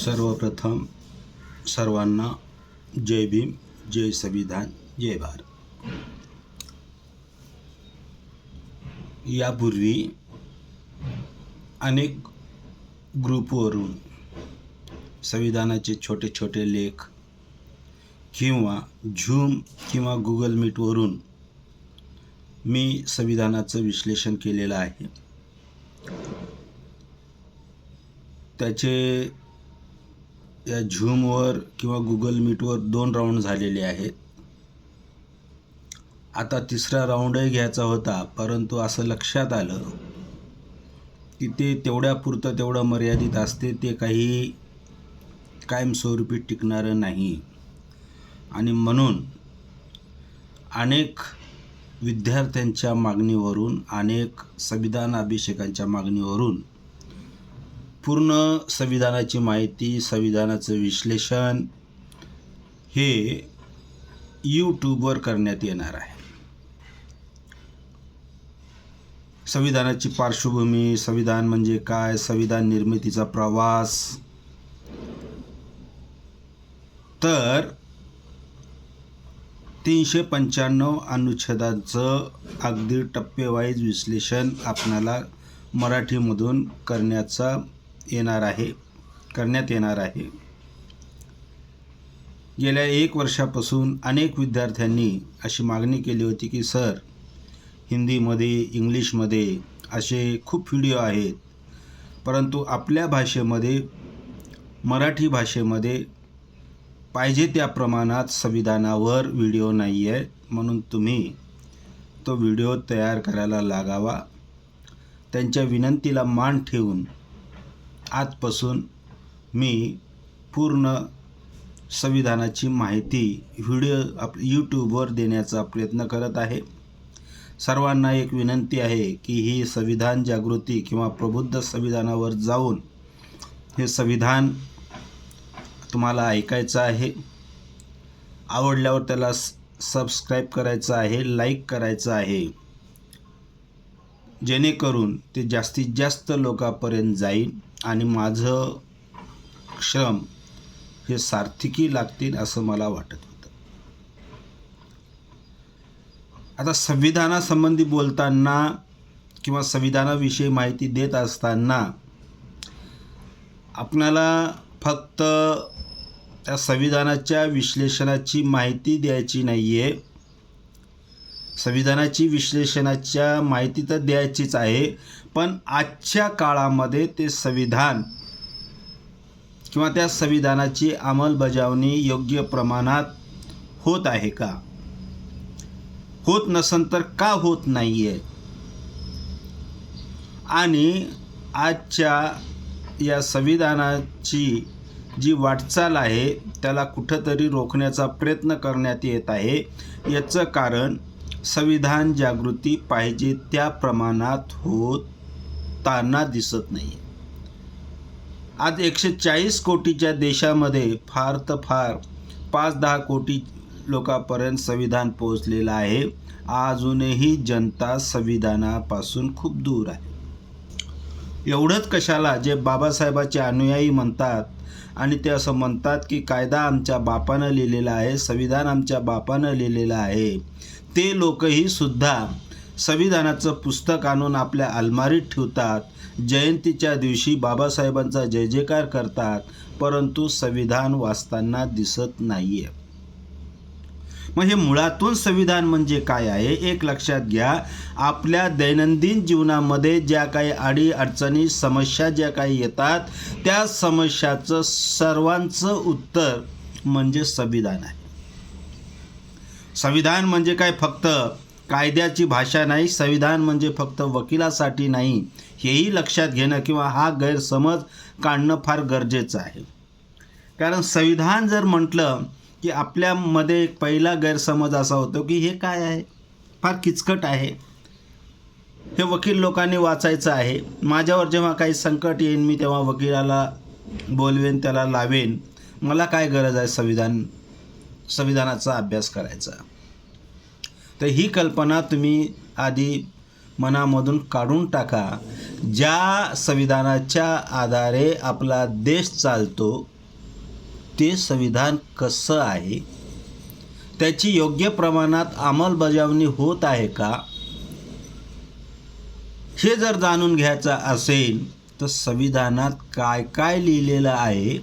सर्वप्रथम सर्वांना जय भीम, जय संविधान, जय भारत. यापूर्वी अनेक ग्रुपवरून संविधानाचे छोटे छोटे लेख किंवा झूम किंवा गुगल मीटवरून मी संविधानाचं विश्लेषण केलेलं आहे. त्याचे या झूमवर किंवा गुगल मीटवर 2 राऊंड झालेले आहेत. आता तिसरा राऊंडही घ्यायचा होता, परंतु असं लक्षात आलं की ते तेवढ्यापुरतं तेवढं मर्यादित असते, ते काही कायमस्वरूपी टिकणारं नाही. आणि म्हणून अनेक विद्यार्थ्यांच्या मागणीवरून, अनेक संविधान अभिषेकांच्या मागणीवरून पूर्ण संविधानाची माहिती, संविधानाचं विश्लेषण हे यूट्यूबवर करण्यात येणार आहे. संविधानाची पार्श्वभूमी, संविधान म्हणजे काय, संविधान निर्मितीचा प्रवास, तर 395 अनुच्छेदांचं अगदी टप्पेवाईज विश्लेषण आपल्याला मराठीमधून करण्यात येणार आहे. गेल्या 1 वर्षापासून अनेक विद्यार्थ्यांनी अशी मागणी केली होती की सर, हिंदीमध्ये, इंग्लिशमध्ये असे खूप व्हिडिओ आहेत, परंतु आपल्या भाषेमध्ये, मराठी भाषेमध्ये पाहिजे त्या प्रमाणात संविधानावर व्हिडिओ नाही आहे. म्हणून तुम्ही तो व्हिडिओ तयार करायला लागावा. त्यांच्या विनंतीला मान ठेवून आजपासून मी पूर्ण संविधानाची माहिती व्हिडिओ यूट्यूबवर देण्याचा प्रयत्न करत आहे. सर्वांना एक विनंती आहे की ही संविधान जागृती किंवा प्रबुद्ध संविधानावर जाऊन हे संविधान तुम्हाला ऐकायचं आहे. आवडल्यावर त्याला सबस्क्राईब करायचं आहे, लाईक करायचं आहे, जेणेकरून ते जास्तीत जास्त लोकांपर्यंत जाईल आणि माझं श्रम हे सार्थकी लागतील असं मला वाटत होतं. आता संविधानासंबंधी बोलताना किंवा संविधानाविषयी माहिती देत असताना आपल्याला फक्त त्या संविधानाच्या विश्लेषणाची माहिती द्यायची नाही आहे. संविधानाची विश्लेषणाच्या माहिती तर द्यायचीच आहे, पण आजच्या काळामध्ये ते संविधान किंवा त्या संविधानाची अंमलबजावणी योग्य प्रमाणात होत आहे का, होत नसेल तर का होत नाही आहे, आणि आजच्या या संविधानाची जी वाटचाल आहे त्याला कुठंतरी रोखण्याचा प्रयत्न करण्यात येत आहे. याचं कारण संविधान जागृती पाहिजे त्या प्रमाणात होताना दिसत नाही. आज 140 कोटीच्या देशामध्ये फार तर फार 5-10 कोटी लोकांपर्यंत संविधान पोहोचलेलं आहे. अजूनही जनता संविधानापासून खूप दूर आहे. एवढंच कशाला, जे बाबासाहेबांचे अनुयायी म्हणतात आणि ते असं म्हणतात की कायदा आमच्या बापानं लिहिलेला आहे, संविधान आमच्या बापानं लिहिलेलं आहे, ते लोकही सुद्धा संविधानाचं पुस्तक आणून आपल्या अलमारीत ठेवतात, जयंतीच्या दिवशी बाबासाहेबांचा जय जयकार करतात, परंतु संविधान वाचताना दिसत नाही आहे. मग हे मुळातून संविधान म्हणजे काय आहे एक लक्षात घ्या. आपल्या दैनंदिन जीवनामध्ये ज्या काही अडीअडचणी, समस्या ज्या काही येतात, त्या समस्याचं सर्वांचं उत्तर म्हणजे संविधान आहे. संविधान म्हणजे काय फक्त कायद्याची भाषा नाही, संविधान म्हणजे फक्त वकिलासाठी नाही, हेही लक्षात घेणं किंवा हा गैरसमज काढणं फार गरजेचं आहे. कारण संविधान जर म्हटलं की आपल्यामध्ये एक पहिला गैरसमज असा होतो की हे काय आहे, फार किचकट आहे, हे वकील लोकांनी वाचायचं आहे, माझ्यावर जेव्हा काही संकट येईल मी तेव्हा वकिलाला बोलवेन, त्याला लावेन, मला काय गरज आहे संविधानाचा अभ्यास करायचा. तर ही कल्पना तुम्ही आधी मनामधून काढून टाका. ज्या संविधानाच्या आधारे आपला देश चालतो ते संविधान कसं आहे, त्याची योग्य प्रमाणात अंमलबजावणी होत आहे का, हे जर जाणून घ्यायचं असेल तर संविधानात काय काय लिहिलेलं आहे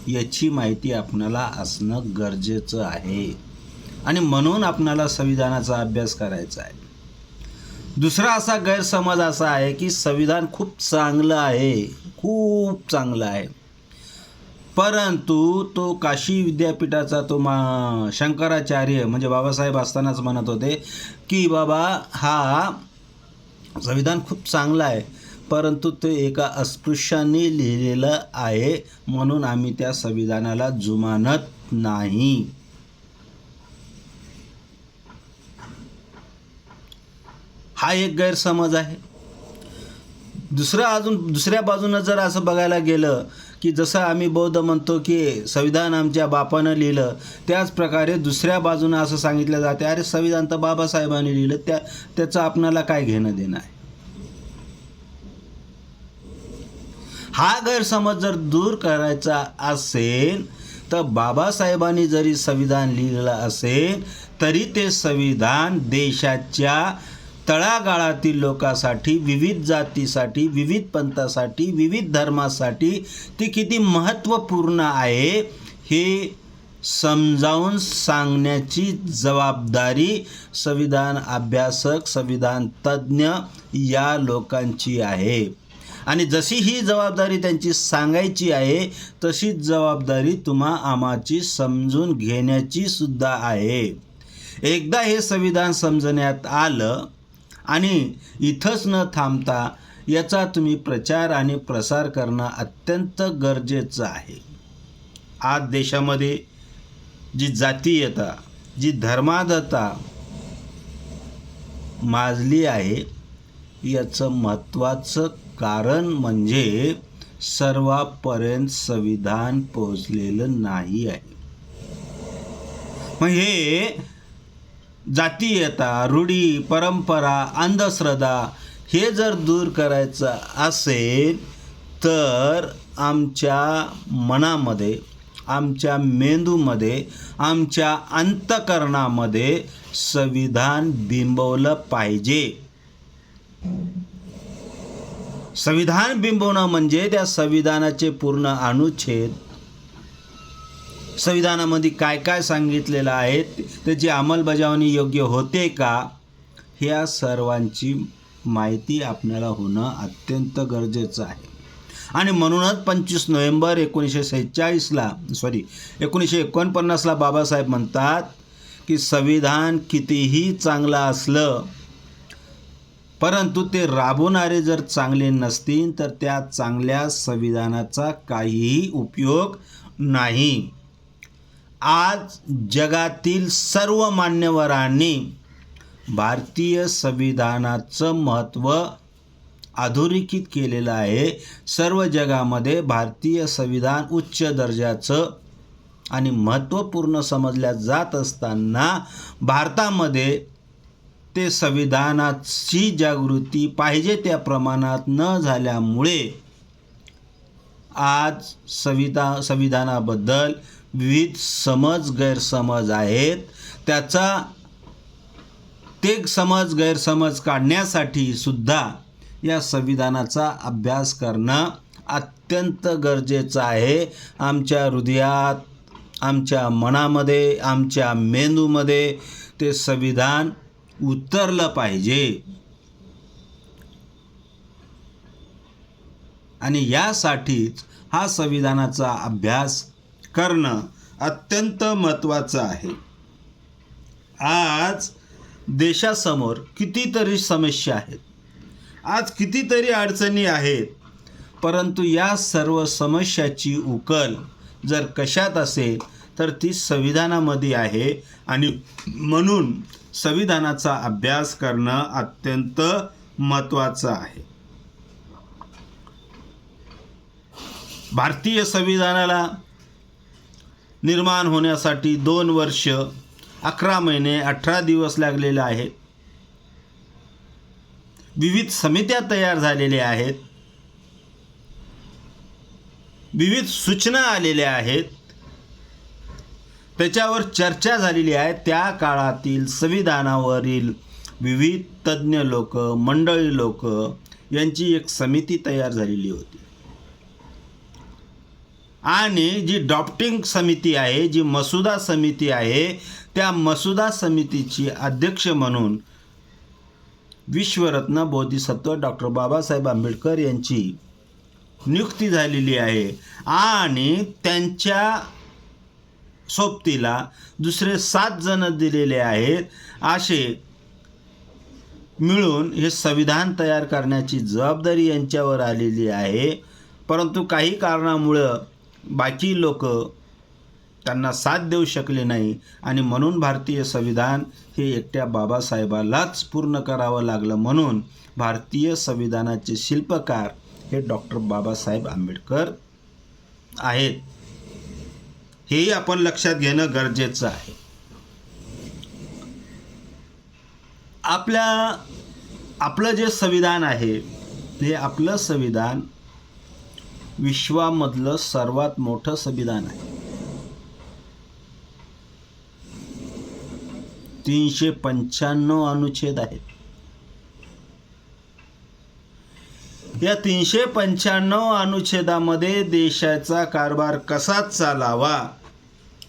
याची माहिती आपणाला असणं गरजेचं आहे. आणि म्हणून आपणाला संविधानाचा अभ्यास करायचा आहे. दुसरा असा गैरसमज असा आहे की संविधान खूप चांगलं आहे, खूप चांगलं आहे, परंतु तो काशी विद्यापीठाचा तो शंकराचार्य म्हणजे बाबासाहेब असतानाच म्हणत होते की बाबा हा संविधान खूप चांगलं आहे, परंतु ते एका अस्पृश्याने लिहिलेलं आहे, म्हणून आम्ही त्या संविधानाला जुमानत नाही. हा एक गैरसमज आहे. दुसऱ्या बाजूनं जर असं बघायला गेलं की जसं आम्ही बौद्ध म्हणतो की संविधान आमच्या बापानं लिहिलं, त्याच प्रकारे दुसऱ्या बाजूनं असं सांगितलं जाते अरे संविधान तर बाबासाहेबांनी लिहिलं, त्याचं आपणाला काय घेणं देणं आहे. हा गैरसमज जर दूर करायचा असेल तर बाबासाहेबांनी जरी संविधान लिहिलेलं असेल तरी ते संविधान देशाच्या तळागाळातील लोकांसाठी, विविध जातीसाठी, विविध पंथासाठी, विविध धर्मासाठी ती किती महत्त्वपूर्ण आहे हे समजावून सांगण्याची जबाबदारी संविधान अभ्यासक, संविधान तज्ज्ञ या लोकांची आहे. आणि जशी ही जबाबदारी त्यांची सांगायची आहे तशीच जबाबदारी तुम्हा आम्हाची समजून घेण्याची सुद्धा आहे. एकदा हे संविधान समजण्यात आलं आणि इथंच न थांबता याचा तुम्ही प्रचार आणि प्रसार करणं अत्यंत गरजेचं आहे. आज देशामध्ये जी जातीयता, जी धर्मांधता माजली आहे याचं महत्त्वाचं कारण म्हणजे सर्वांपर्यंत संविधान पोहोचलेलं नाही आहे. मग हे जातीयता, रूढी, परंपरा, अंधश्रद्धा हे जर दूर करायचं असेल तर आमच्या मनामध्ये, आमच्या मेंदूमध्ये, आमच्या अंतःकरणामध्ये संविधान बिंबवलं पाहिजे. संविधान बिंबवणं म्हणजे त्या संविधानाचे पूर्ण अनुच्छेद, संविधानामध्ये काय काय सांगितलेलं आहे, त्याची अंमलबजावणी योग्य होते का, ह्या सर्वांची माहिती आपल्याला होणं अत्यंत गरजेचं आहे. आणि म्हणूनच 25 नोव्हेंबर 1949ला बाबासाहेब म्हणतात की संविधान कितीही चांगलं असलं परंतु ते राबवणारे जर चांगले नसतील तर त्या चांगल्या संविधानाचा काहीही उपयोग नाही. आज जगातील सर्व मान्यवरांनी भारतीय संविधानाचं महत्त्व अधोरेखित केलेलं आहे. सर्व जगामध्ये भारतीय संविधान उच्च दर्जाचं आणि महत्त्वपूर्ण समजल्या जात असताना भारतामध्ये ते संविधानाची जागृती पाहिजे त्या प्रमाणात न झाल्यामुळे आज संविधानाबद्दल विविध गैरसमज आहेत. ते गैरसमज काढण्यासाठी सुद्धा या संविधानाचा अभ्यास करणं अत्यंत गरजेचं आहे. आमच्या हृदयात, आमच्या मनामध्ये, आमच्या मेंदूमध्ये ते संविधान उतरलं पाहिजे. आणि यासाठीच हा संविधानाचा अभ्यास करणं अत्यंत महत्त्वाचं आहे. आज देशासमोर कितीतरी समस्या आहेत, आज कितीतरी अडचणी आहेत, परंतु या सर्व समस्याची उकल जर कशात असेल तर ती संविधानामध्ये आहे. आणि म्हणून संविधानाचा अभ्यास करणं अत्यंत महत्त्वाचं आहे. भारतीय संविधानाला निर्माण होण्यासाठी 2 वर्ष 11 महिने 18 दिवस लागलेले आहेत. विविध समित्या तयार झालेल्या आहेत, विविध सूचना आलेल्या आहेत, त्याच्यावर चर्चा झालेली आहे. त्या काळातील संविधानावरील विविध तज्ज्ञ लोक, मंडळी लोक यांची एक समिती तयार झालेली होती आणि जी ड्राफ्टिंग समिती आहे, जी मसुदा समिती आहे, त्या मसुदा समितीची अध्यक्ष म्हणून विश्वरत्न बोधिसत्व डॉक्टर बाबासाहेब आंबेडकर यांची नियुक्ती झालेली आहे आणि त्यांच्या सोबतीला दुसरे 7 जण दिलेले आहेत. असे मिळून हे संविधान तयार करण्याची जबाबदारी यांच्यावर आलेली आहे. परंतु काही कारणामुळं बाकी लोक त्यांना साथ देऊ शकले नाही आणि म्हणून भारतीय संविधान हे एकट्या बाबासाहेबालाच पूर्ण करावं लागलं. म्हणून भारतीय संविधानाचे शिल्पकार हे डॉक्टर बाबासाहेब आंबेडकर आहेत. हेही आपण लक्षात घेणं गरजेचं आहे. आपलं जे संविधान आहे हे आपलं संविधान विश्वामधलं सर्वात मोठं संविधान आहे. 395 अनुच्छेद आहेत. या 395 अनुच्छेदामध्ये देशाचा कारभार कसा चालावा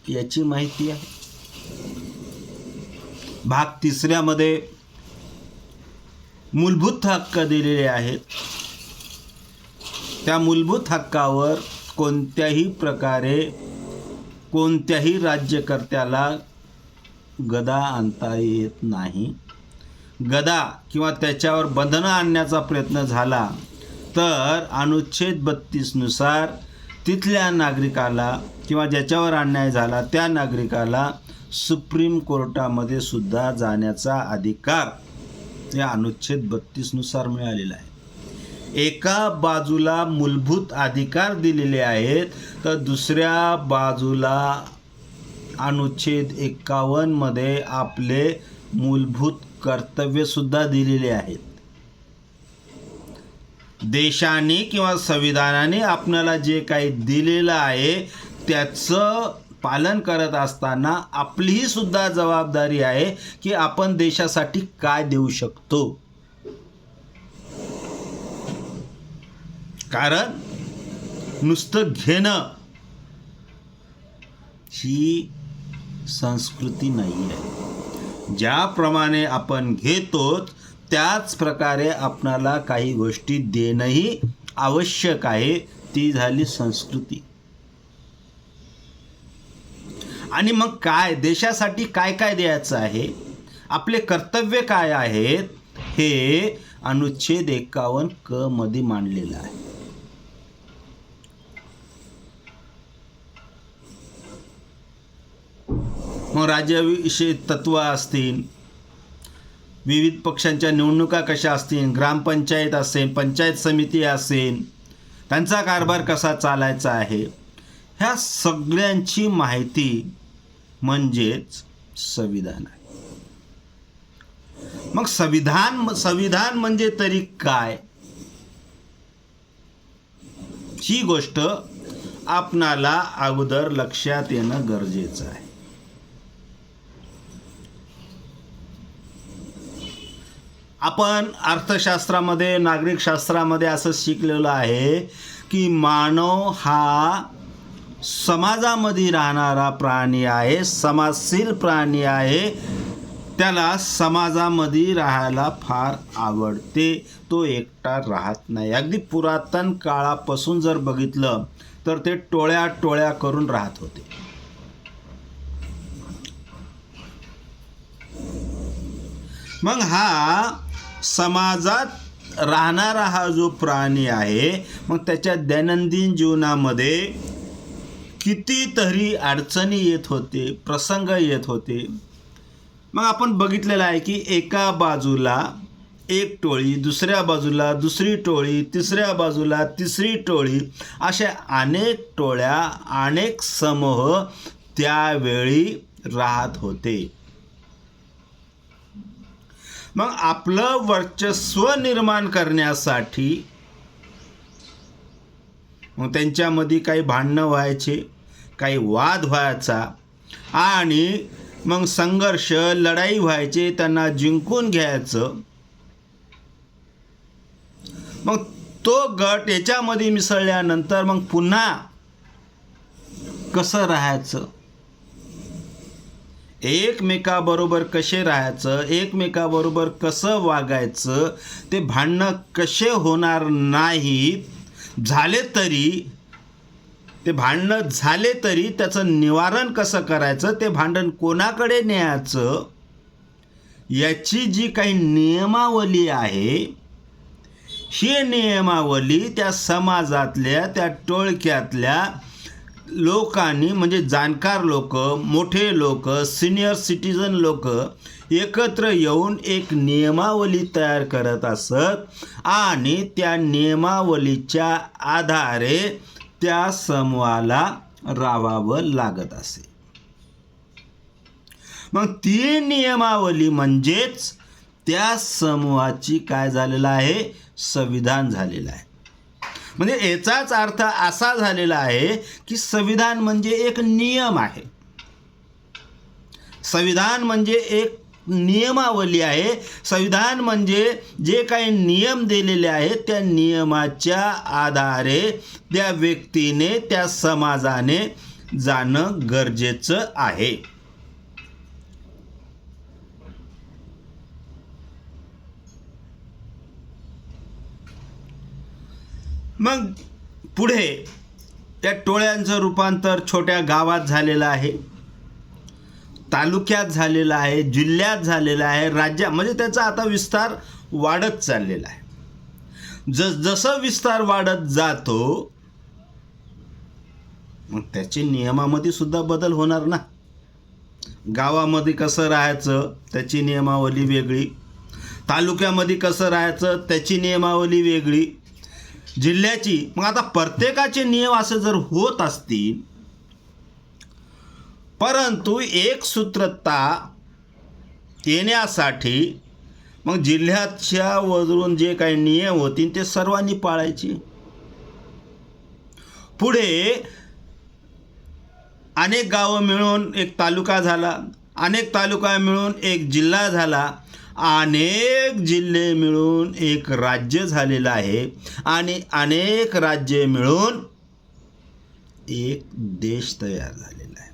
याची माहिती आहे. भाग 3 मध्ये मूलभूत हक्क दिलेले आहेत. त्या मूलभूत हक्कावर कोणत्याही प्रकारे कोणत्याही राज्यकर्त्याला गदा आणता येत नाही. गदा किंवा त्याच्यावर बंधनं आणण्याचा प्रयत्न झाला तर अनुच्छेद 32 नुसार तिथल्या नागरिकाला किंवा ज्याच्यावर अन्याय झाला त्या नागरिकाला सुप्रीम कोर्टामध्ये सुद्धा जाण्याचा अधिकार या अनुच्छेद 32 नुसार मिळालेला आहे. एका बाजूला मूलभूत अधिकार दिलेले आहेत तर दुसऱ्या बाजूला अनुच्छेद 51 मध्ये आपले मूलभूत कर्तव्य सुद्धा दिलेले आहेत. देशाने किंवा संविधानाने आपल्याला जे काही दिलेलं आहे त्याचं पालन करत असताना आपलीही सुद्धा जबाबदारी आहे की आपण देशासाठी काय देऊ शकतो. कारण नुसतं घेणं ही संस्कृती नाही आहे. ज्याप्रमाणे आपण घेतो त्याच प्रकारे आपणाला काही गोष्टी देणंही आवश्यक आहे. ती झाली संस्कृती. आणि मग काय देशासाठी काय काय द्यायचं आहे, आपले कर्तव्य काय आहेत हे अनुच्छेद 51 क मध्ये मांडलेलं आहे. मग राज्याविषयी तत्त्व असतील, विविध पक्षांच्या निवडणुका कशा असतील, ग्रामपंचायत असेल, पंचायत समिती असेल, त्यांचा कारभार कसा चालायचा आहे, ह्या सगळ्यांची माहिती म्हणजेच संविधान आहे. मग संविधान म्हणजे तरी काय, ही गोष्ट आपणाला अगोदर लक्षात येणं गरजेचं आहे. आपण अर्थशास्त्रामध्ये, नागरिक शास्त्रामध्ये असं शिकलेलं आहे की मानव हा समाजामध्ये राहणारा प्राणी आहे, समाजशील प्राणी आहे. त्याला समाजामध्ये राहायला फार आवडते. तो एकटा राहत नाही. अगदी पुरातन काळापासून जर बघितलं तर ते टोळ्या टोळ्या करून राहत होते. मग हा समाजात राहणारा हा जो प्राणी आहे, मग त्याच्या दैनंदिन जीवनामध्ये कितीतरी अडचणी येत होते, प्रसंग येत होते. मग आपण बघितलेलं आहे की एका बाजूला एक टोळी, दुसऱ्या बाजूला दुसरी टोळी, तिसऱ्या बाजूला तिसरी टोळी, अशा अनेक टोळ्या, अनेक समूह त्यावेळी राहत होते. मग आपलं वर्चस्व निर्माण करण्यासाठी मग त्यांच्यामध्ये काही भांडणं व्हायचे, काही वाद व्हायचा. आणि मग संघर्ष लढाई व्हायचे, त्यांना जिंकून घ्यायचं. मग तो गट याच्यामध्ये मिसळल्यानंतर मग पुन्हा कसं राहायचं, एकमेकाबरोबर कसे राहायचं, एकमेकाबरोबर कसं वागायचं, ते भांडणं कसे होणार नाहीत, झाले तरी ते भांडणं झाले तरी त्याचं निवारण कसं करायचं, ते भांडण कोणाकडे न्यायचं, याची जी काही नियमावली आहे, ही नियमावली त्या समाजातल्या त्या टोळक्यातल्या लोकांनी म्हणजे जाणकार लोक, मोठे लोक, सिनियर सिटीजन लोक एकत्र येऊन एक नियमावली तयार करत असत आणि त्या नियमावलीच्या आधारे त्या समूहाला राहावं लागत असे. मग ती नियमावली म्हणजेच त्या समूहाची काय झालेलं आहे, संविधान झालेलं आहे. म्हणजे याचाच अर्थ असा झालेला आहे की संविधान म्हणजे एक नियम आहे, संविधान म्हणजे एक नियमावली आहे. संविधान म्हणजे जे काही नियम दिलेले आहेत त्या नियमाच्या आधारे त्या व्यक्तीने, त्या समाजाने जाणं गरजेचं आहे. मग पुढे त्या टोळ्यांचं रूपांतर छोट्या गावात झालेलं आहे, तालुक्यात झालेला आहे, जिल्ह्यात झालेला आहे, राज्यात, म्हणजे त्याचा आता विस्तार वाढत चाललेला आहे. जसं विस्तार वाढत जातो मग त्याचे नियमामध्ये सुद्धा बदल होणार ना. गावामध्ये कसं राहायचं त्याची नियमावली वेगळी, तालुक्यामध्ये कसं राहायचं त्याची नियमावली वेगळी, जिल्ह्याची. मग आता प्रत्येकाचे नियम असे जर होत असतील, परंतु एक सूत्रता येण्यासाठी मग जिल्ह्याच्या वरून जे काही नियम होतील ते सर्वांनी पाळायचे. पुढे अनेक गावं मिळून एक तालुका झाला, अनेक तालुका मिळून एक जिल्हा झाला, अनेक जिल्हे मिळून एक राज्य झालेलं आहे आणि अनेक राज्ये मिळून एक देश तयार झालेला आहे.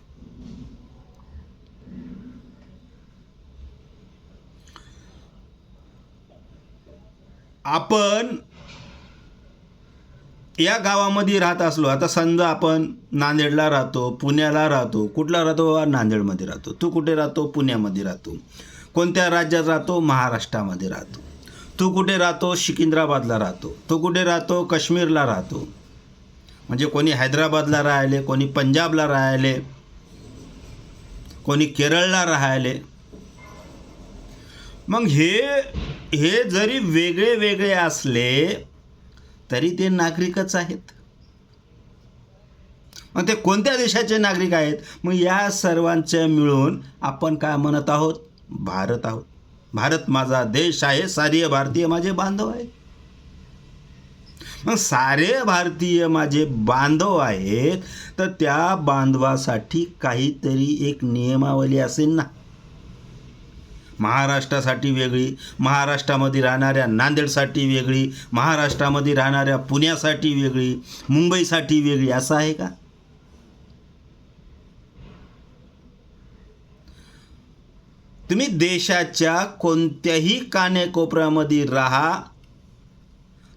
आपण या गावामध्ये राहत असलो, आता समजा आपण नांदेडला राहतो, पुण्याला राहतो, कुठला राहतो, नांदेडमध्ये राहतो, तू कुठे राहतो, पुण्यामध्ये राहतो, कोणत्या राज्यात राहतो, महाराष्ट्रामध्ये राहतो, तू कुठे राहतो, सिकंदराबादला राहतो, तू कुठे राहतो, काश्मीरला राहतो, म्हणजे कोणी हैदराबादला राहिले, कोणी पंजाबला राहिले, कोणी केरळला राहिले. मग हे जरी वेगळे वेगळे असले तरी ते नागरिकच आहेत. मग ते कोणत्या देशाचे नागरिक आहेत, मग या सर्वांचे मिळून आपण काय म्हणत आहोत, भारत आहोत. भारत माझा देश आहे, सारे भारतीय माझे बांधव आहेत. मग सारे भारतीय माझे बांधव आहेत तर त्या बांधवासाठी काहीतरी एक नियमावली असेल ना. महाराष्ट्रासाठी वेगळी, महाराष्ट्रामध्ये राहणाऱ्या नांदेडसाठी वेगळी, महाराष्ट्रामध्ये राहणाऱ्या पुण्यासाठी वेगळी, मुंबईसाठी वेगळी, असं आहे का? तुम्ही देशाच्या कोणत्याही कानेकोपऱ्यामध्ये राहा,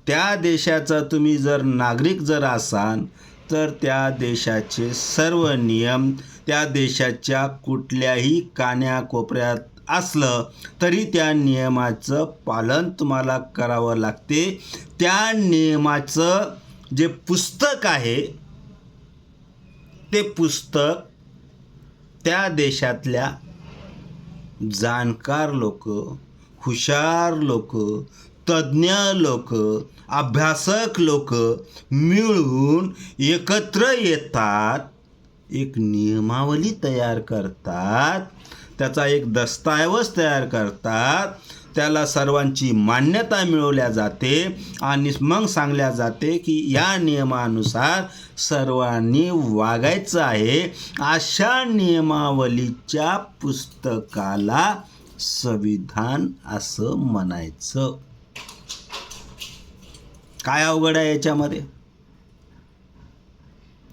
त्या देशाचा तुम्ही जर नागरिक जर असाल तर त्या देशाचे सर्व नियम त्या देशाच्या कुठल्याही कान्याकोपऱ्यात असलं तरी त्या नियमाचं पालन तुम्हाला करावं लागते. त्या नियमाचं जे पुस्तक आहे ते पुस्तक त्या देशातल्या जाणकार लोक, हुशार लोक, तज्ज्ञ लोक, अभ्यासक लोक मिळून एकत्र येतात, एक नियमावली तयार करतात, त्याचा एक दस्तऐवज तयार करतात. त्याला सर्वांची मान्यता मिळवल्या जाते आणि मग सांगल्या जाते की या नियमानुसार सर्वांनी वागायचं आहे. अशा नियमावलीच्या पुस्तकाला संविधान असं म्हणायचं. काय अवघड आहे याच्यामध्ये?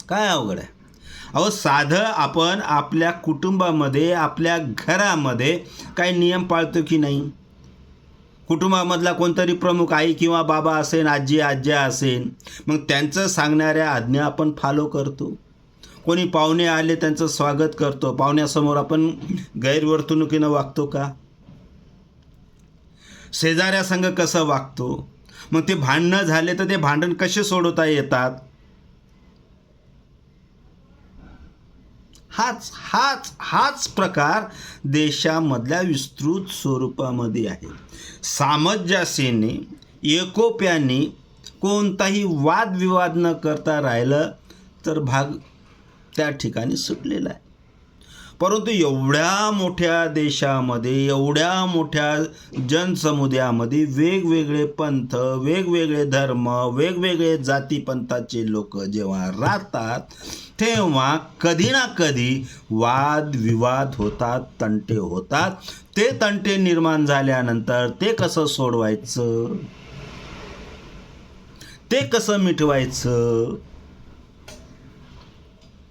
काय अवघड आहे? अहो, साधं आपण आपल्या कुटुंबामध्ये, आपल्या घरामध्ये काही नियम पाळतो की नाही? कुटुंबामधला कोणतरी प्रमुख आई किंवा बाबा असेल, आजी आज्या असेल, मग त्यांचं सांगणाऱ्या आज्ञा आपण फॉलो करतो. कोणी पाहुणे आले त्यांचं स्वागत करतो. पाहुण्यासमोर आपण गैरवर्तणुकीनं वागतो का? शेजाऱ्यासंग कसं वागतो? मग ते भांडणं झाले तर ते भांडण कसे सोडवता येतात? हाच प्रकार देशामधल्या विस्तृत स्वरूपामध्ये आहे. सामंजस्याने, एकोप्याने कोणताही वादविवाद न करता राहिलं तर भाग त्या ठिकाणी सुटलेला आहे. परंतु एवढ्या मोठ्या देशामध्ये, एवढ्या मोठ्या जनसमुदायामध्ये वेगवेगळे पंथ, वेगवेगळे धर्म, वेगवेगळे जातीपंथाचे लोक जेव्हा राहतात तेव्हा कधी ना कधी वादविवाद होतात, तंटे होतात. ते तंटे निर्माण झाल्यानंतर ते कसं सोडवायचं, ते कसं मिटवायचं,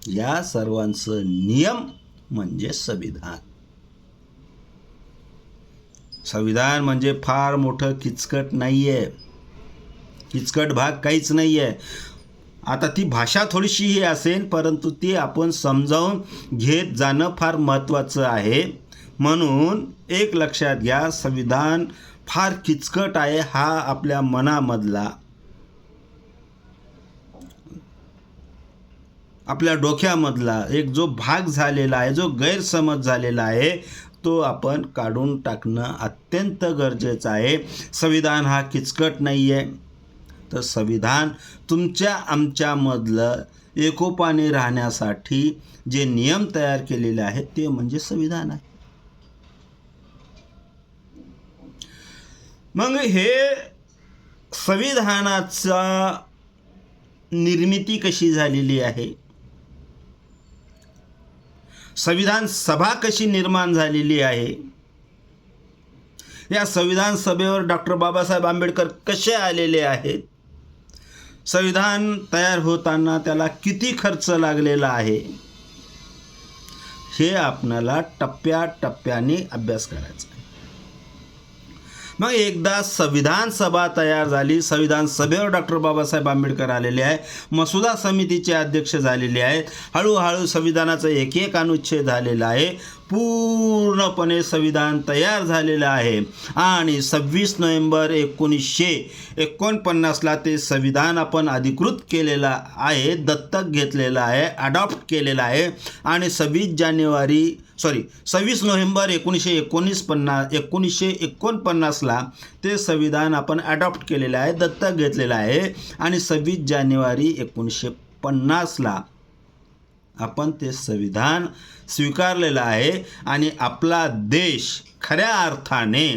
या सर्वांचं नियम म्हणजे संविधान. संविधान म्हणजे फार मोठं किचकट नाहीये, किचकट भाग काहीच नाहीये. आता ती भाषा थोडीशी ही असेल, परंतु ती आपण समजावून घेत जाणं फार महत्त्वाचं आहे. म्हणून एक लक्षात घ्या, संविधान फार किचकट आहे हा आपल्या मनामधला, आपल्या डोक्यामधला एक जो भाग झालेला आहे, जो गैरसमज झालेला आहे, तो आपण काढून टाकणं अत्यंत गरजेचं आहे. संविधान हा किचकट नाही आहे, तर संविधान तुमच्या आमच्यामधलं एकोपाने राहण्यासाठी जे नियम तयार केलेले आहेत ते म्हणजे संविधान आहे. मग हे संविधानाचा निर्मिती कशी झालेली आहे, संविधान सभा कशी निर्माण झालेली आहे, या संविधान सभेवर डॉक्टर बाबासाहेब आंबेडकर कसे आलेले आहेत, संविधान तयार होताना त्याला किती खर्च लागलेला आहे, हे आपल्याला टप्प्याटप्प्याने अभ्यास करायचा आहे. मग एकदा संविधान सभा तयार झाली, संविधान सभेवर डॉक्टर बाबासाहेब आंबेडकर आलेले आहे, मसुदा समितीचे अध्यक्ष झालेले आहेत, हळूहळू संविधानाचा एक एक अनुच्छेद झालेला आहे, पूर्णपणे संविधान तयार झालेलं आहे. आणि 26 नोव्हेंबर 1949ला ते संविधान आपण अधिकृत केलेलं आहे, दत्तक घेतलेलं आहे, अडॉप्ट केलेलं आहे. आणि 26 नोव्हेंबर 1949ला ते संविधान आपण अडॉप्ट केलेलं आहे, दत्तक घेतलेलं आहे. आणि 26 जानेवारी 1950ला आपण ते संविधान स्वीकारलेलं आहे. आणि आपला देश खऱ्या अर्थाने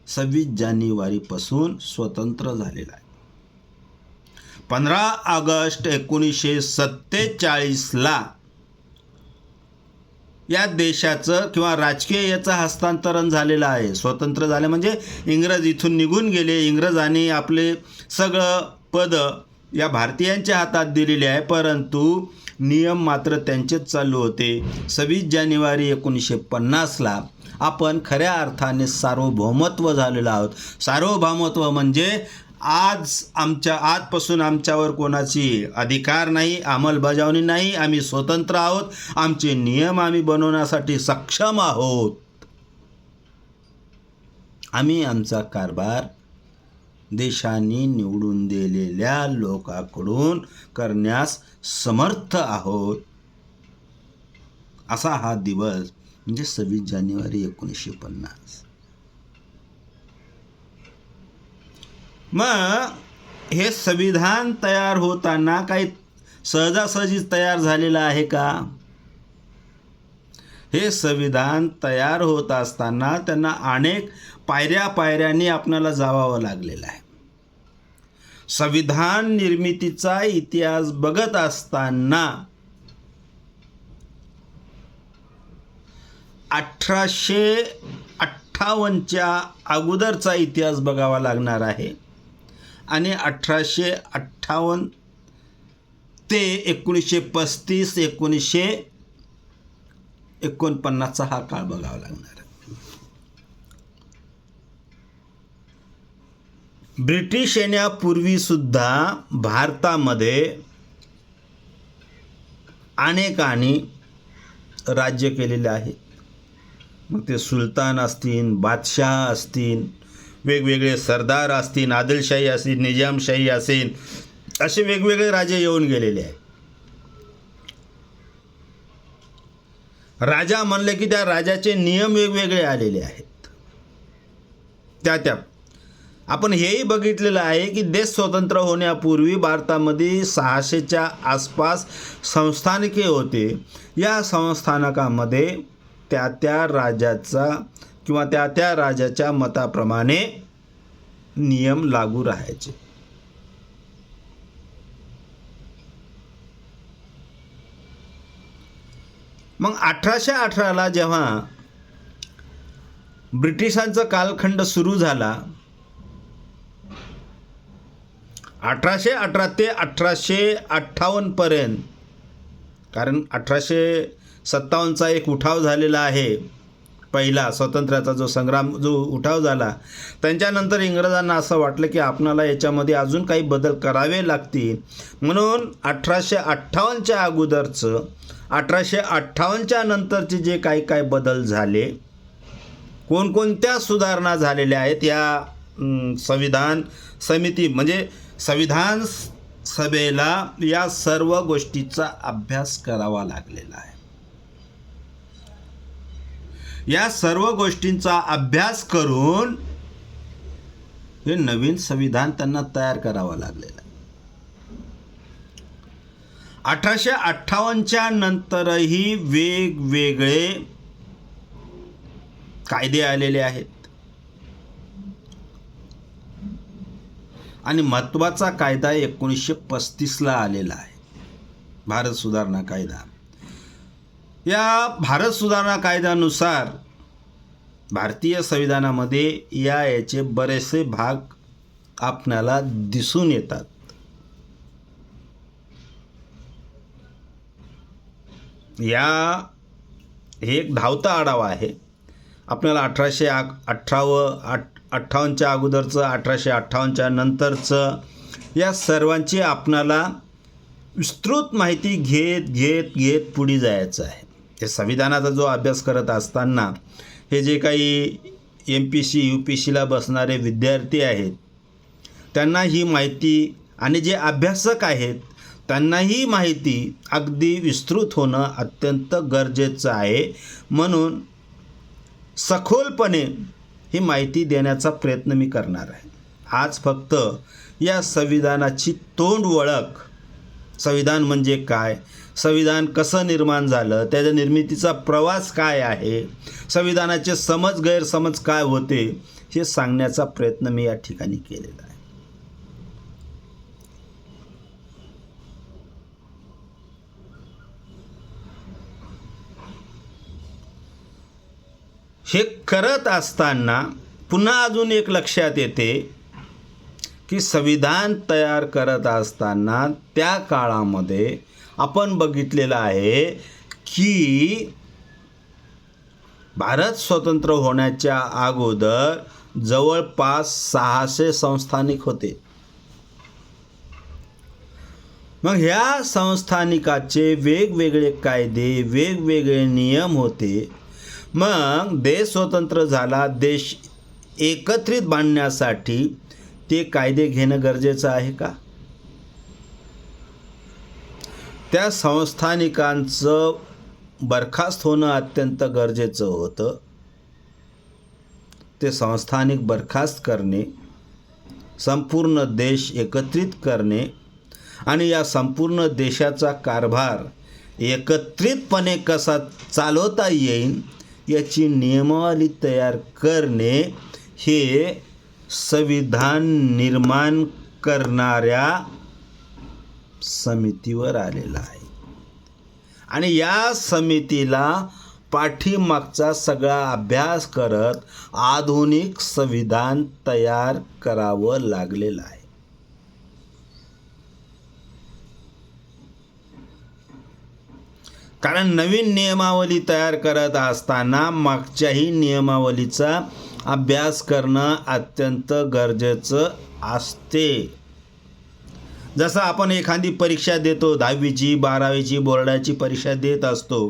26 जानेवारीपासून स्वतंत्र झालेला आहे. 15 ऑगस्ट 1947ला या देशाचं किंवा राजकीय याचं हस्तांतरण झालेलं आहे. स्वतंत्र झाले म्हणजे इंग्रज इथून निघून गेले, इंग्रजांनी आपले सगळं पद या भारतीयांच्या हातात दिलेले आहे, परंतु नियम मात्र त्यांचेच चालू होते. 26 जानेवारी 1950ला आपण खऱ्या अर्थाने सार्वभौमत्व झालेलो आहोत. सार्वभौमत्व म्हणजे आजपासून आमच्यावर कोणाची अधिकार नाही, अंमलबजावणी नाही, आम्ही स्वतंत्र आहोत, आमचे नियम आम्ही बनवण्यासाठी सक्षम आहोत, आम्ही आमचा कारभार देशाने निवडून दिलेल्या लोकांकडून करण्यास समर्थ आहोत. असा हा दिवस म्हणजे 26 जानेवारी 1950. मग हे संविधान तयार होताना काही सहजासहजीच तयार झालेलं आहे का? हे संविधान तयार होत असताना त्यांना अनेक पायऱ्या पायऱ्यांनी आपल्याला जावावं लागलेलं आहे. संविधान निर्मितीचा इतिहास बघत असताना 1858च्या अगोदरचा इतिहास बघावा लागणार आहे आणि 1858 ते 1935-1949 हा काळ बघावा लागणार आहे. ब्रिटिश येण्यापूर्वी सुद्धा भारतामध्ये अनेकांनी राज्य केलेले आहे. मग ते सुलतान असतील, बादशाह असतील, वेगवेगळे सरदार असतील, आदिलशाही असेल, निजामशाही असेल, असे वेगवेगळे राजे येऊन गेलेले आहेत. राजा म्हणले की त्या राजाचे नियम वेगवेगळे आलेले आहेत. त्या आपण हेही बघितलेलं आहे की देश स्वतंत्र होण्यापूर्वी भारतामध्ये 600च्या आसपास संस्थानके होते. या संस्थानकामध्ये त्या राजाचा किंवा त्या राजाच्या मताप्रमाणे नियम लागू राहायचे. मग 1818ला जेव्हा ब्रिटिशांचा कालखंड सुरू झाला, 1818 ते 1858 पर्यंत, कारण 1857चा एक उठाव झालेला आहे, पहिला स्वातंत्र्याचा जो संग्राम, जो उठाव झाला, त्यांच्यानंतर इंग्रजांना असं वाटलं की आपणाला याच्यामध्ये अजून काही बदल करावे लागतील. म्हणून 1858च्या अगोदरचं, 1858च्या नंतरचे जे काही बदल झाले, कोणकोणत्या सुधारणा झालेल्या आहेत, या संविधान समिती म्हणजे संविधान सभेला या सर्व गोष्टीचा अभ्यास करावा लागलेला आहे. या सर्व गोष्टींचा अभ्यास करून हे नवीन संविधान त्यांना तयार करावं लागलेलं आहे. 1858च्या नंतरही वेगवेगळे कायदे आलेले आहेत आणि महत्त्वाचा कायदा 1935ला आलेला आहे, भारत सुधारणा कायदा. या भारत सुधारणा कायद्यानुसार भारतीय संविधानामध्ये याचे बरेचसे भाग आपणाला दिसून येतात. हे एक धावता आढावा आहे. आपल्याला 1858च्या अगोदरचं, 1858च्या नंतरचं, या सर्वांची आपणाला विस्तृत माहिती घेत पुढे जायचं आहे. हे संविधानाचा जो अभ्यास करत असताना हे जे काही MPC UPCला बसणारे विद्यार्थी आहेत, त्यांना ही माहिती, आणि जे अभ्यासक आहेत त्यांना ही माहिती अगदी विस्तृत होणं अत्यंत गरजेचं आहे. म्हणून सखोलपणे ही माहिती देण्याचा प्रयत्न मी करणार आहे. आज फक्त या संविधानाची तोंड ओळख, संविधान म्हणजे काय, संविधान कसं निर्माण झालं, त्याच्या निर्मितीचा प्रवास काय आहे, संविधानाचे समज गैरसमज काय होते, हे सांगण्याचा प्रयत्न मी या ठिकाणी केलेला आहे. हे करत असताना पुन्हा अजून एक लक्षात येते की संविधान तयार करत असताना त्या काळामध्ये आपण बघितलेलं आहे की भारत स्वतंत्र होण्याच्या अगोदर जवळपास 600 संस्थानिक होते. मग ह्या संस्थानिकाचे वेगवेगळे कायदे, वेगवेगळे नियम होते. मग देश स्वतंत्र झाला, देश एकत्रित बांधण्यासाठी ते कायदे घेणं गरजेचं आहे का? त्या संस्थानिकांचं बरखास्त होणं अत्यंत गरजेचं होतं. ते संस्थानिक बरखास्त करणे, संपूर्ण देश एकत्रित करणे आणि या संपूर्ण देशाचा कारभार एकत्रितपणे कसा चालवता येईल याची नियमावली तयार करणे, हे संविधान निर्माण करणाऱ्या समितीवर आलेलं आहे आणि या समितीला पाठीमागचा सगळा अभ्यास करत आधुनिक संविधान तयार करावं लागलेलं आहे. कारण नवीन नियमावली तयार करत असताना मागच्याही नियमावलीचा अभ्यास करणं अत्यंत गरजेचं असते. जसं आपण एखादी परीक्षा देतो, 10वीची 12वीची बोर्डाची परीक्षा देत असतो,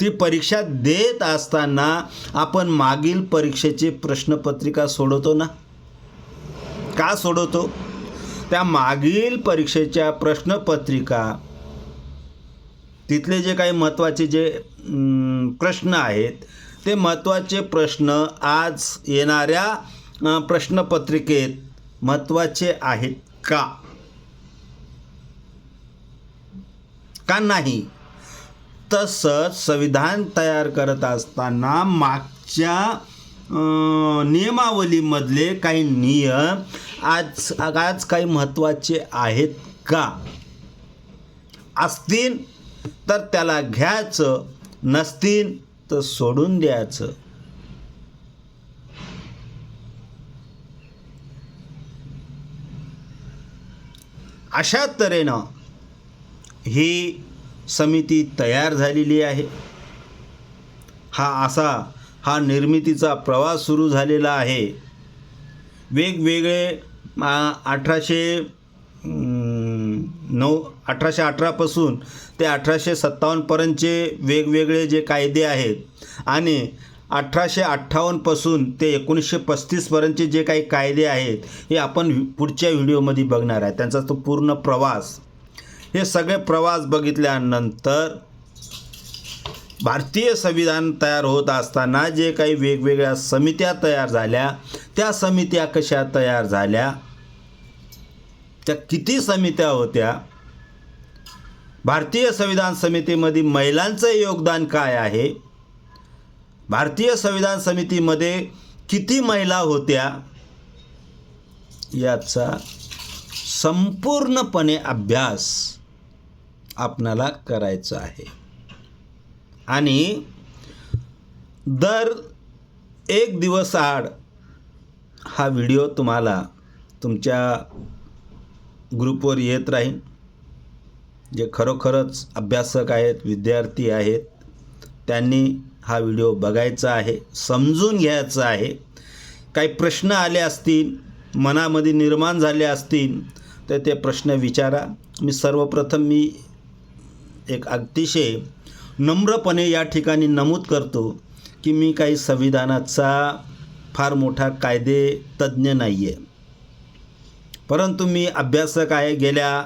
ती परीक्षा देत असताना आपण मागील परीक्षेची प्रश्नपत्रिका सोडवतो ना. का सोडवतो? त्या मागील परीक्षेच्या प्रश्नपत्रिका तिथले जे काही महत्त्वाचे जे प्रश्न आहेत ते महत्त्वाचे प्रश्न आज येणाऱ्या प्रश्नपत्रिकेत महत्त्वाचे आहेत का नाही. तसंच संविधान तयार करत असताना मागच्या नियमावलीमधले काही नियम आज काही महत्त्वाचे आहेत का? असतील तर त्याला घ्यायचं, नसतील तर सोडून द्यायचं. अशा तऱ्हेनं ही समिती तयार झालेली आहे. हा निर्मितीचा प्रवास सुरू झालेला आहे. वेगवेगळे 1818 पासून ते 1857 पर्यंतचे वेगवेगळे जे कायदे आहेत आणि 1858 पासून ते 1935 पर्यंतचे जे काही कायदे आहेत हे आपण पुढच्या व्हिडिओमध्ये बघणार आहे. त्यांचा तो पूर्ण प्रवास, हे सगळे प्रवास बघितल्यानंतर भारतीय संविधान तयार होत असताना जे काही वेगवेगळ्या समित्या तयार झाल्या, त्या समित्या कशा तयार झाल्या, त्या किती समित्या होत्या, भारतीय संविधान समितीमध्ये महिलांचं योगदान काय आहे, भारतीय संविधान समितीमध्ये किती महिला होत्या, याचा संपूर्णपणे अभ्यास आपणाला करायचा आहे. आणि दर एक दिवस आड हा व्हिडिओ तुम्हाला तुमच्या ग्रुपवर येत राहील. जे खरोखरच अभ्यासक आहेत, विद्यार्थी आहेत, त्यांनी हा व्हिडिओ बघायचा आहे, समजून घ्यायचा आहे. काही प्रश्न आले असतील, मनामध्ये निर्माण झाले असतील तर ते प्रश्न विचारा. सर्वप्रथम मी एक अतिशय नम्रपणे या ठिकाणी नमूद करतो की मी काही संविधानाचा फार मोठा कायदे तज्ज्ञ नाही आहे, परंतु मी अभ्यासक आहे. गेल्या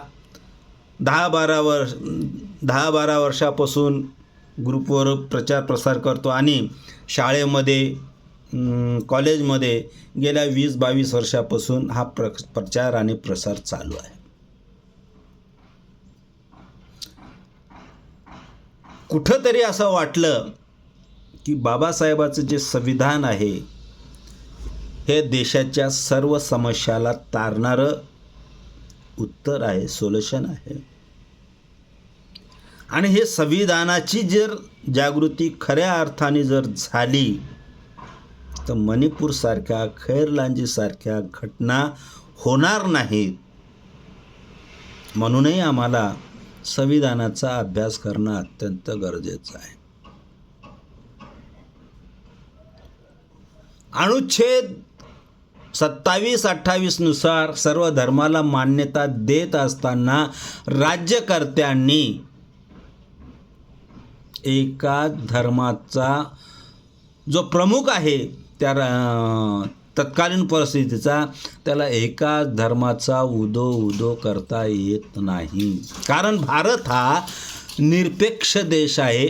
10-12 वर्षापासून ग्रुपवर प्रचार प्रसार करतो आणि शाळेमध्ये, कॉलेजमध्ये गेल्या 20-22 वर्षापासून हा प्रचार आणि प्रसार चालू आहे. कुठंतरी असं वाटलं की बाबासाहेबाचं जे संविधान आहे हे देशाच्या सर्व समस्याला तारणारं उत्तर आहे, सोल्युशन आहे. आणि हे संविधानाची जर जागृती खऱ्या अर्थाने जर झाली तर मणिपूरसारख्या, खैरलांजीसारख्या घटना होणार नाहीत. म्हणूनही आम्हाला संविधानाचा अभ्यास करणं अत्यंत गरजेचं आहे. अनुच्छेद 27-28 नुसार सर्व धर्माला मान्यता देत असताना राज्यकर्त्यांनी एका धर्माचा जो प्रमुख आहे त्या तत्कालीन परिस्थितीचा, त्याला एका धर्माचा उदो करता येत नाही. कारण भारत हा निरपेक्ष देश आहे,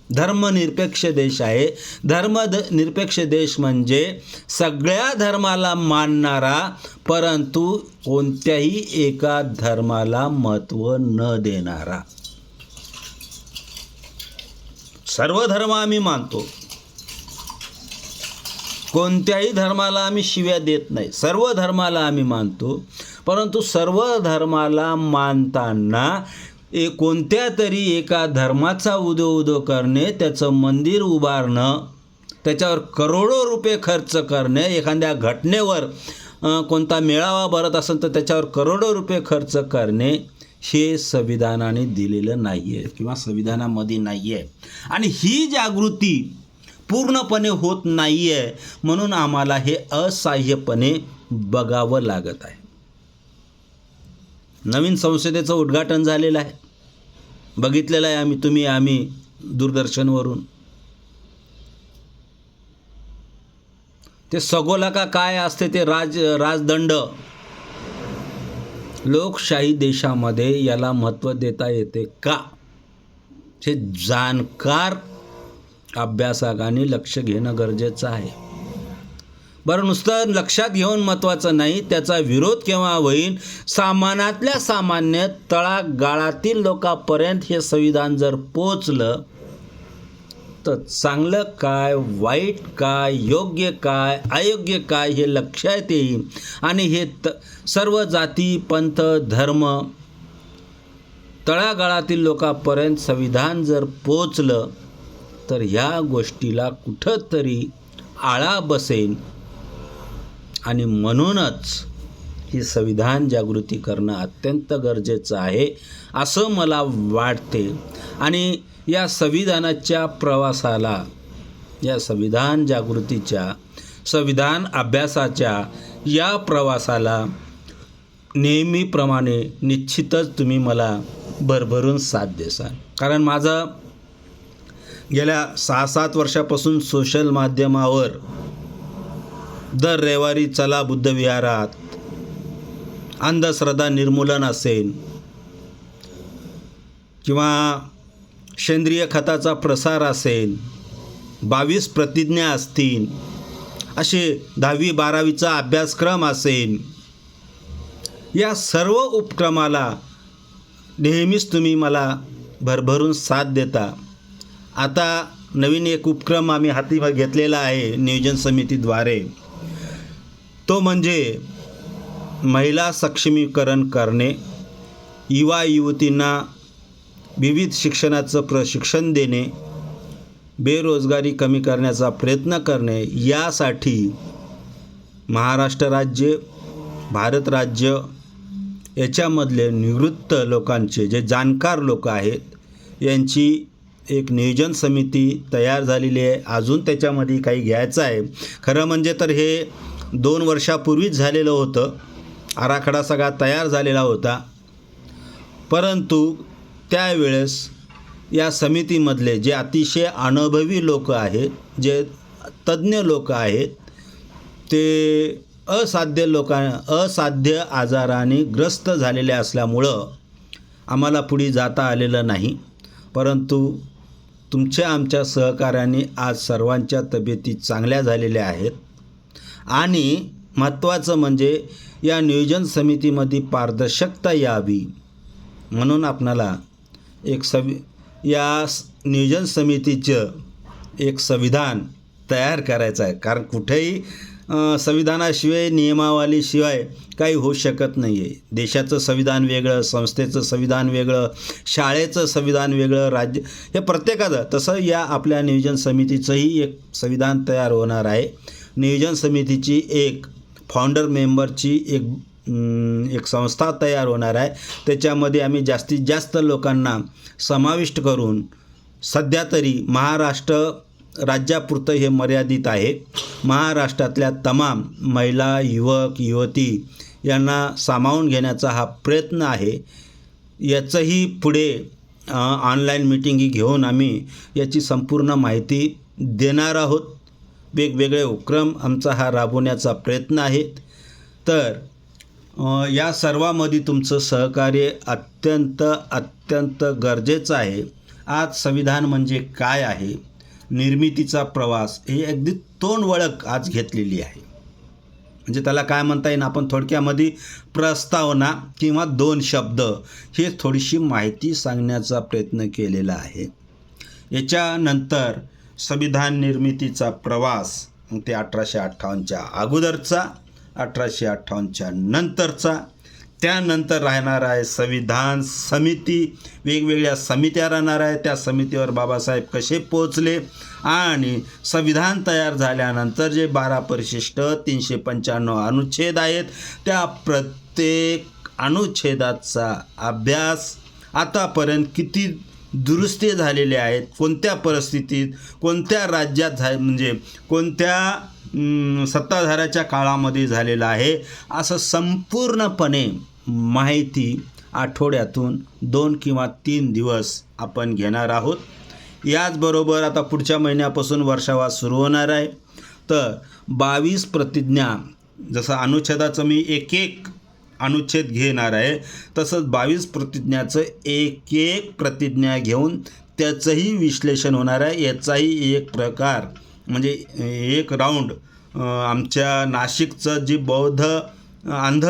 धर्मनिरपेक्ष देश आहे. धर्मनिरपेक्ष देश म्हणजे सगळ्या धर्माला मानणारा, परंतु कोणत्याही एका धर्माला महत्त्व न देणारा. सर्व धर्म आम्ही मानतो, कोणत्याही धर्माला आम्ही शिव्या देत नाही, सर्व धर्माला आम्ही मानतो. परंतु सर्व धर्माला मानताना कोणत्या तरी एका धर्माचा उदो करणे, त्याचं मंदिर उभारणं, त्याच्यावर करोडो रुपये खर्च करणे, एखाद्या घटनेवर कोणता मेळावा भरत असेल तर त्याच्यावर करोडो रुपये खर्च करणे, हे संविधानाने दिलेलं नाही आहे किंवा संविधानामध्ये नाही आहे. आणि ही जागृती पूर्णपणे होत नाही आहे, म्हणून आम्हाला हे असहाय्यपणे बघावं लागत आहे. नवीन संसदेचं उद्घाटन झालेलं आहे, बघितलेलं आहे आम्ही दूरदर्शनवरून. ते सगोला का काय असते ते राजदंड, लोकशाही देशामध्ये याला महत्त्व देता येते का? हे जाणकार अभ्यासकांनी लक्ष घेणं गरजेचं आहे. बरं, नुसतं लक्षात घेऊन महत्त्वाचं नाही, त्याचा विरोध केव्हा होईल? सामान्यातल्या सामान्य तळागाळातील लोकांपर्यंत हे संविधान जर पोचलं तर चांगलं काय, वाईट काय, योग्य काय, अयोग्य काय हे लक्षात येईल. आणि हे सर्व जाती, पंथ, धर्म तळागाळातील लोकांपर्यंत संविधान जर पोचलं तर ह्या गोष्टीला कुठंतरी आळा बसेल. आणि म्हणूनच ही संविधान जागृती करणं अत्यंत गरजेचं आहे असं मला वाटते. आणि या संविधानाच्या प्रवासाला, या संविधान जागृतीच्या, संविधान अभ्यासाच्या या प्रवासाला नेहमीप्रमाणे निश्चितच तुम्ही मला भरभरून साथ देसाल. कारण माझं गेल्या 6-7 वर्षापासून सोशल माध्यमावर दर रविवारी चला बुद्ध विहारात, अंधश्रद्धा निर्मूलन असेल किंवा सेंद्रिय खताचा प्रसार असेल, 22 प्रतिज्ञा असतील, असे 10वी-12वीचा अभ्यासक्रम असेल, या सर्व उपक्रमाला नेहमीच तुम्ही मला भरभरून साथ देता. आता नवीन एक उपक्रम आम्ही हाती घेतलेला आहे नियोजन समितीद्वारे, तो म्हणजे महिला सक्षमीकरण करणे, युवा युवतींना विविध शिक्षणाचं प्रशिक्षण देणे, बेरोजगारी कमी करण्याचा प्रयत्न करणे. यासाठी महाराष्ट्र राज्य, भारत राज्य याच्यामधले निवृत्त लोकांचे, जे जाणकार लोक आहेत, यांची एक नियोजन समिती तयार झालेली आहे. अजून त्याच्यामध्ये काही घ्यायचं आहे. खरं म्हणजे तर हे 2 वर्षापूर्वीच झालेलं होतं, आराखडा सगळा तयार झालेला होता. परंतु त्यावेळेस या समितीमधले जे अतिशय अनुभवी लोक आहेत, जे तज्ज्ञ लोक आहेत, ते असाध्य आजाराने ग्रस्त झालेले असल्यामुळं आम्हाला पुढे जाता आलेलं नाही. परंतु तुमच्या आमच्या सहकार्याने आज सर्वांच्या तब्येती चांगल्या झालेल्या आहेत. आणि महत्त्वाचं म्हणजे या नियोजन समितीमध्ये पारदर्शकता यावी म्हणून आपणाला या नियोजन समितीचं एक संविधान तयार करायचं आहे. कारण कुठेही संविधानाशिवाय, नियमावलीशिवाय काही होऊ शकत नाही आहे. देशाचं संविधान वेगळं, संस्थेचं संविधान वेगळं, शाळेचं संविधान वेगळं, राज्य, हे प्रत्येकाचं. तसं या आपल्या नियोजन समितीचंही एक संविधान तयार होणार आहे. नियोजन समितीची एक फाउंडर मेंबरची एक संस्था तयार होणार आहे. त्याच्यामध्ये आम्ही जास्तीत जास्त लोकांना समाविष्ट करून, सध्या तरी महाराष्ट्र राज्यापुरतं हे मर्यादित आहे, महाराष्ट्रातल्या तमाम महिला, युवक, युवती यांना सामावून घेण्याचा हा प्रयत्न आहे. याचंही पुढे ऑनलाईन मीटिंगी घेऊन आम्ही याची संपूर्ण माहिती देणार आहोत. वेगवेगळे उपक्रम आमचा हा राबवण्याचा प्रयत्न आहे. तर या सर्वामध्ये तुमचं सहकार्य अत्यंत गरजेचं आहे. आज संविधान म्हणजे काय आहे, निर्मितीचा प्रवास, हे अगदी तोंडवळख आज घेतलेली आहे. म्हणजे त्याला काय म्हणता येईल, आपण थोडक्यामध्ये प्रस्तावना किंवा 2 शब्द हे थोडीशी माहिती सांगण्याचा प्रयत्न केलेला आहे. याच्यानंतर संविधान निर्मितीचा प्रवास ते 1858च्या अगोदरचा, 1858च्या नंतरचा, त्यानंतर राहणार आहे संविधान समिती, वेगवेगळ्या समित्या राहणार आहे, त्या समितीवर बाबासाहेब कसे पोचले आणि संविधान तयार झाल्यानंतर जे 12 परिशिष्ट 395 अनुच्छेद आहेत, त्या प्रत्येक अनुच्छेदाचा अभ्यास आतापर्यंत किती दुरुस्ती झालेले आहेत, कोणत्या परिस्थितीत, कोणत्या राज्यात म्हणजे कोणत्या सत्ताधाऱ्याच्या काळामध्ये झालेलं आहे, असं संपूर्णपणे माहिती आठवड्यातून 2 किंवा 3 दिवस आपण घेणार आहोत. याचबरोबर आता पुढच्या महिन्यापासून वर्षावास सुरू होणार आहे. तर 22 प्रतिज्ञा, जसं अनुच्छेदाचं मी एक एक अनुच्छेद घेणार आहे, तसंच 22 प्रतिज्ञाचं एक एक प्रतिज्ञा घेऊन त्याचंही विश्लेषण होणार आहे. याचाही एक प्रकार म्हणजे एक राऊंड आमच्या नाशिकचं जी बौद्ध अंध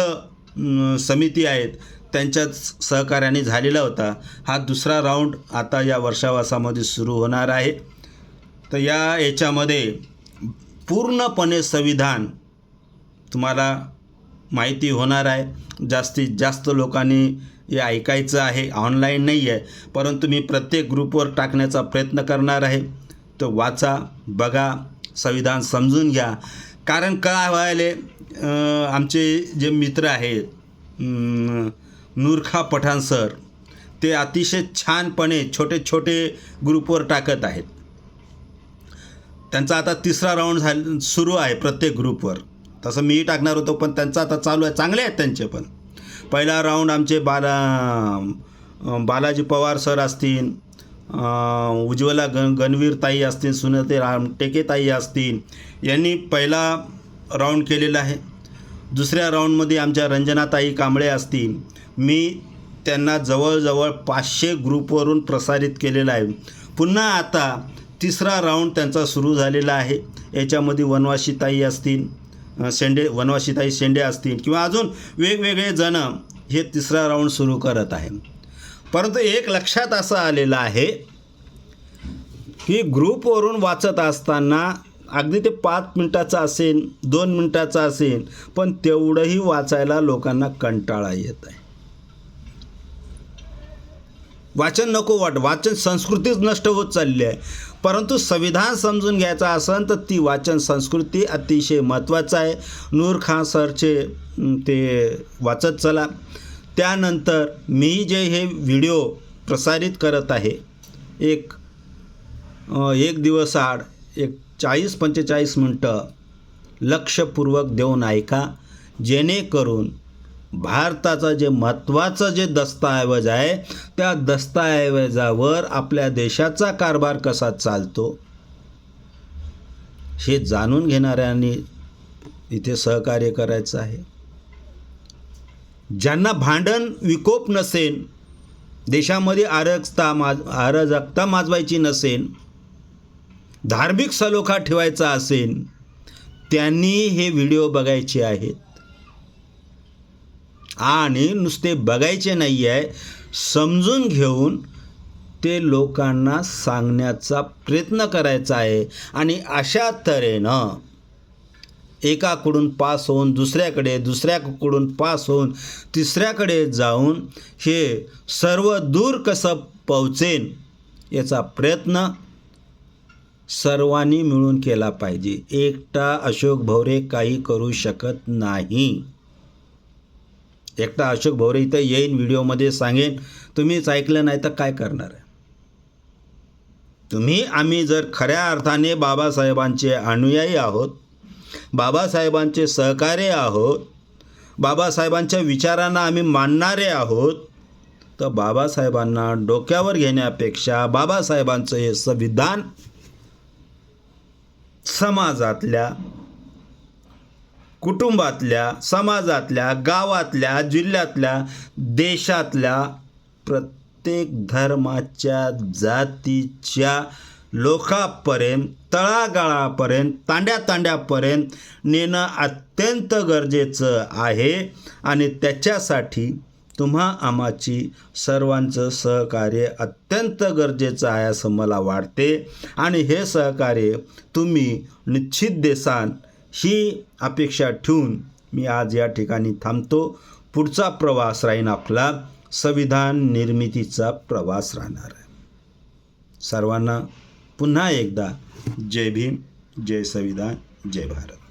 समिती आहेत त्यांच्या सहकार्याने झालेला होता. हा दुसरा राऊंड आता या वर्षावासामध्ये सुरू होणार आहे. तर याच्यामध्ये पूर्णपणे संविधान तुम्हाला माहिती होणार आहे. जास्तीत जास्त लोकांनी हे ऐकायचं आहे, ऑनलाईन नाही आहे, परंतु मी प्रत्येक ग्रुपवर टाकण्याचा प्रयत्न करणार आहे. तर वाचा, बघा, संविधान समजून घ्या. कारण काय व्हायले, आमचे जे मित्र आहेत नूरखा पठाण सर, ते अतिशय छानपणे छोटे छोटे ग्रुपवर टाकत आहेत. त्यांचा आता 3रा राऊंड सुरू आहे प्रत्येक ग्रुपवर. तसं मीही टाकणार होतो, पण त्यांचा आता चालू आहे. चांगले आहेत त्यांचे पण. पहिला राऊंड आमचे बालाजी पवार सर असतील, उज्ज्वला गणवीरताई असतील, सुनते रामटेकेताई असतील, यांनी पहिला राऊंड केलेला आहे. दुसऱ्या राऊंडमध्ये आमच्या रंजनाताई कांबळे असतील. मी त्यांना जवळजवळ 500 ग्रुपवरून प्रसारित केलेलं आहे. पुन्हा आता 3रा राऊंड त्यांचा सुरू झालेला आहे. याच्यामध्ये वनवासीताई असतील, वनवासीताई शेंडे असतील किंवा अजून वेगवेगळे जण हे 3रा राऊंड सुरू करत आहे. परंतु एक लक्षात असं आलेलं आहे की ग्रुपवरून वाचत असताना अगदी ते 5 मिनिटाचं असेल, 2 मिनिटाचं असेल, पण तेवढंही वाचायला लोकांना कंटाळा येत आहे. वाचन नको वाचन संस्कृतीच नष्ट होत चालली आहे. परंतु संविधान समजून घ्यायचं असेल तर ती वाचन संस्कृती अतिशय महत्त्वाचं आहे. नूरखा सरचे ते वाचत चला. त्यानंतर मी जे हे व्हिडिओ प्रसारित करत आहे, एक दिवस आड 40-45 मिनटं लक्षपूर्वक देऊन ऐका, जेणेकरून भारताचं जे महत्त्वाचं जे दस्तऐवज आहे, त्या दस्तऐवजावर आपल्या देशाचा कारभार कसा चालतो हे जाणून घेणाऱ्यांनी इथे सहकार्य करायचं आहे. ज्यांना भांडण विकोप नसेल, देशामध्ये अराजकता माजवायची नसेल, धार्मिक सलोखा ठेवायचा असेल, त्यांनी हे व्हिडिओ बघायचे आहेत. आणि नुसते बघायचे नाही आहे, समजून घेऊन ते लोकांना सांगण्याचा प्रयत्न करायचा आहे. आणि अशा तऱ्हेनं एकाकडून पास होऊन दुसऱ्याकडे, दुसऱ्याकडून पास होऊन तिसऱ्याकडे जाऊन हे सर्व दूर कसं पोहोचेन याचा प्रयत्न सर्वांनी मिळून केला पाहिजे. एकटा अशोक भोवरे काही करू शकत नाही. एकटा अशोक भोवरे इथं येईन, व्हिडिओमध्ये सांगेन, तुम्हीच ऐकलं नाही तर काय करणार आहे तुम्ही? आम्ही जर खऱ्या अर्थाने बाबासाहेबांचे अनुयायी आहोत, बाबासाहेबांचे सहकार्य आहोत, बाबासाहेबांच्या विचारांना आम्ही मानणारे आहोत, तर बाबासाहेबांना डोक्यावर घेण्यापेक्षा बाबासाहेबांचं हे संविधान समाजातल्या, कुटुंबातल्या, समाजातल्या, गावातल्या, जिल्ह्यातल्या, देशातल्या प्रत्येक धर्माच्या, जातीच्या लोकांपर्यंत, तळागाळापर्यंत, तांड्यापर्यंत नेणं अत्यंत गरजेचं आहे. आणि त्याच्यासाठी तुम्हा आम्हाची सर्वांचं सहकार्य अत्यंत गरजेचं आहे असं मला वाटते आणि हे सहकार्य तुम्ही निश्चित देसान ही अपेक्षा ठेवून मी आज या ठिकाणी थांबतो. पुढचा प्रवास राहीन आपला संविधान निर्मितीचा प्रवास राहणार आहे. सर्वांना पुन्हा एकदा जय भीम, जय संविधान, जय भारत.